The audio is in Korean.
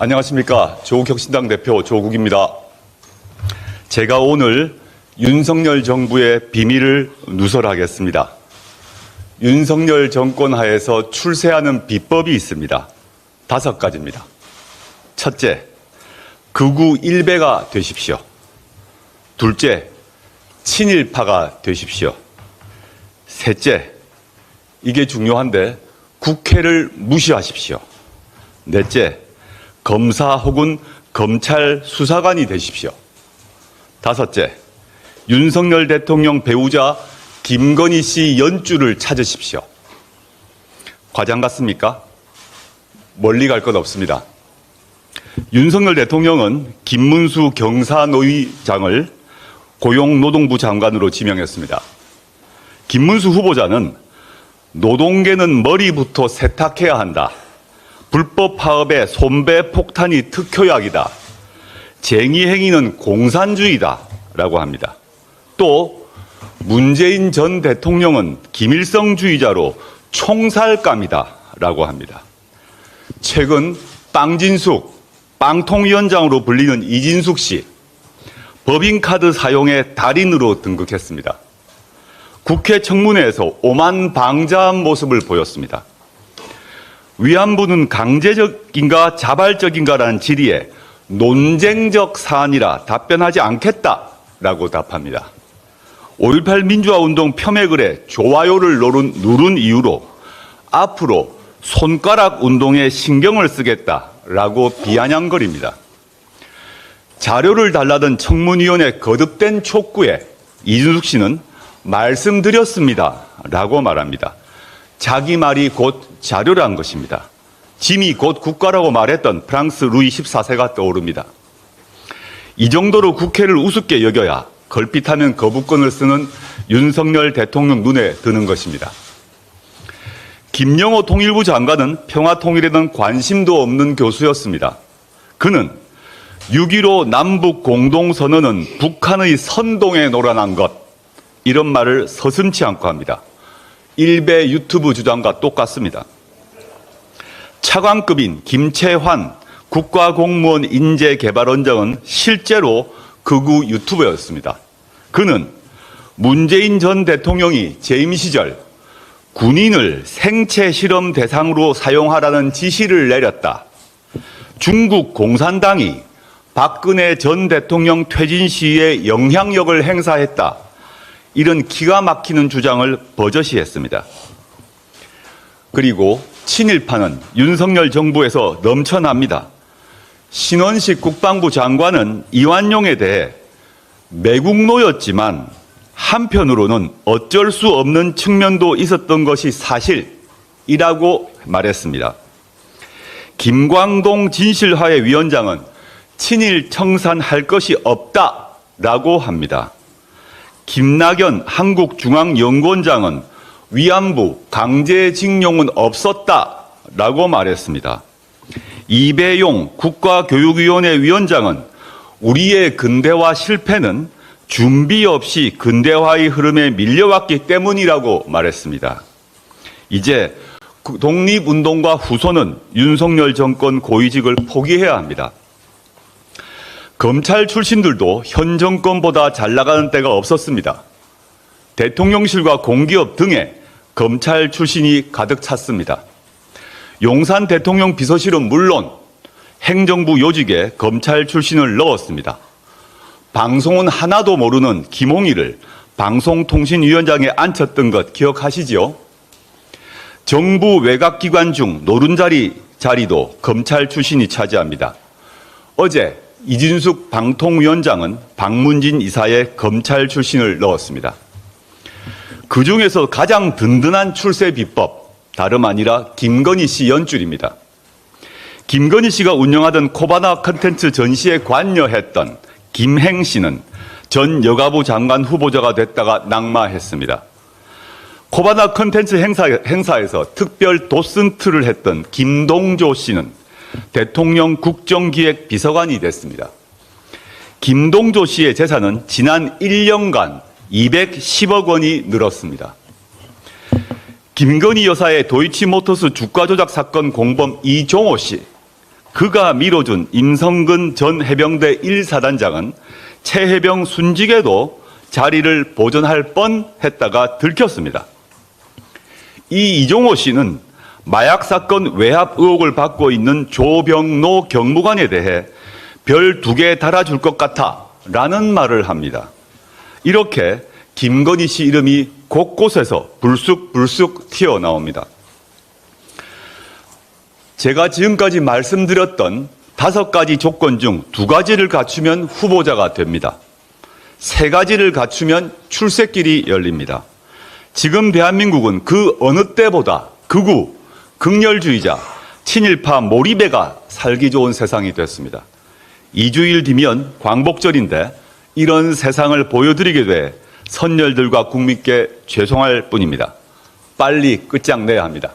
안녕하십니까. 조국혁신당 대표 조국입니다. 제가 오늘 윤석열 정부의 비밀을 누설하겠습니다. 윤석열 정권 하에서 출세하는 비법이 있습니다. 5가지입니다. 첫째, 극우 일배가 되십시오. 둘째, 친일파가 되십시오. 셋째, 이게 중요한데 국회를 무시하십시오. 넷째, 검사 혹은 검찰 수사관이 되십시오. 다섯째, 윤석열 대통령 배우자 김건희 씨 연주를 찾으십시오. 과장 같습니까? 멀리 갈 것 없습니다. 윤석열 대통령은 김문수 경사노위장을 고용노동부 장관으로 지명했습니다. 김문수 후보자는 노동계는 머리부터 세탁해야 한다. 불법 파업의 손배 폭탄이 특효약이다. 쟁의 행위는 공산주의다. 라고 합니다. 또 문재인 전 대통령은 김일성주의자로 총살감이다. 라고 합니다. 최근 빵진숙, 빵통위원장으로 불리는 이진숙 씨, 법인카드 사용의 달인으로 등극했습니다. 국회 청문회에서 오만방자한 모습을 보였습니다. 위안부는 강제적인가 자발적인가라는 질의에 논쟁적 사안이라 답변하지 않겠다라고 답합니다. 5.18 민주화운동 폄훼글에 좋아요를 누른 이유로 앞으로 손가락 운동에 신경을 쓰겠다라고 비아냥거립니다. 자료를 달라던 청문위원회 거듭된 촉구에 이준숙 씨는 말씀드렸습니다 라고 말합니다. 자기 말이 곧 자료란 것입니다. 짐이 곧 국가라고 말했던 프랑스 루이 14세가 떠오릅니다. 이 정도로 국회를 우습게 여겨야 걸핏하면 거부권을 쓰는 윤석열 대통령 눈에 드는 것입니다. 김영호 통일부 장관은 평화통일에는 관심도 없는 교수였습니다. 그는 6.15 남북 공동선언은 북한의 선동에 놀아난 것, 이런 말을 서슴지 않고 합니다. 일베 유튜브 주장과 똑같습니다. 차관급인 김채환 국가공무원 인재개발원장은 실제로 극우 유튜버였습니다. 그는 문재인 전 대통령이 재임 시절 군인을 생체 실험 대상으로 사용하라는 지시를 내렸다. 중국 공산당이 박근혜 전 대통령 퇴진 시에 영향력을 행사했다. 이런 기가 막히는 주장을 버젓이 했습니다. 그리고 친일파는 윤석열 정부에서 넘쳐납니다. 신원식 국방부 장관은 이완용에 대해 매국노였지만 한편으로는 어쩔 수 없는 측면도 있었던 것이 사실이라고 말했습니다. 김광동 진실화해 위원장은 친일 청산할 것이 없다라고 합니다. 김낙연 한국중앙연구원장은 위안부 강제징용은 없었다라고 말했습니다. 이배용 국가교육위원회 위원장은 우리의 근대화 실패는 준비 없이 근대화의 흐름에 밀려왔기 때문이라고 말했습니다. 이제 독립운동가 후손은 윤석열 정권 고위직을 포기해야 합니다. 검찰 출신들도 현 정권보다 잘 나가는 때가 없었습니다. 대통령실과 공기업 등에 검찰 출신이 가득 찼습니다. 용산 대통령 비서실은 물론 행정부 요직에 검찰 출신을 넣었습니다. 방송은 하나도 모르는 김홍일을 방송통신위원장에 앉혔던 것 기억하시지요? 정부 외곽기관 중 노른자리 자리도 검찰 출신이 차지합니다. 어제 이진숙 방통위원장은 박문진 이사에 검찰 출신을 넣었습니다. 그중에서 가장 든든한 출세 비법, 다름 아니라 김건희 씨 연줄입니다. 김건희 씨가 운영하던 코바나 컨텐츠 전시에 관여했던 김행 씨는 전 여가부 장관 후보자가 됐다가 낙마했습니다. 코바나 컨텐츠 행사에서 특별 도슨트를 했던 김동조 씨는 대통령 국정기획 비서관이 됐습니다. 김동조 씨의 재산은 지난 1년간 210억 원이 늘었습니다. 김건희 여사의 도이치모터스 주가 조작 사건 공범 이종호 씨, 그가 밀어준 임성근 전 해병대 1사단장은 최해병 순직에도 자리를 보존할 뻔했다가 들켰습니다. 이 이종호 씨는 마약 사건 외압 의혹을 받고 있는 조병노 경무관에 대해 별 2개 달아줄 것 같아 라는 말을 합니다. 이렇게 김건희 씨 이름이 곳곳에서 불쑥불쑥 튀어나옵니다. 제가 지금까지 말씀드렸던 5가지 조건 중 2가지를 갖추면 후보자가 됩니다. 3가지를 갖추면 출세길이 열립니다. 지금 대한민국은 그 어느 때보다 극우, 극렬주의자, 친일파 몰입애가 살기 좋은 세상이 됐습니다. 2주일 뒤면 광복절인데 이런 세상을 보여드리게 돼 선열들과 국민께 죄송할 뿐입니다. 빨리 끝장내야 합니다.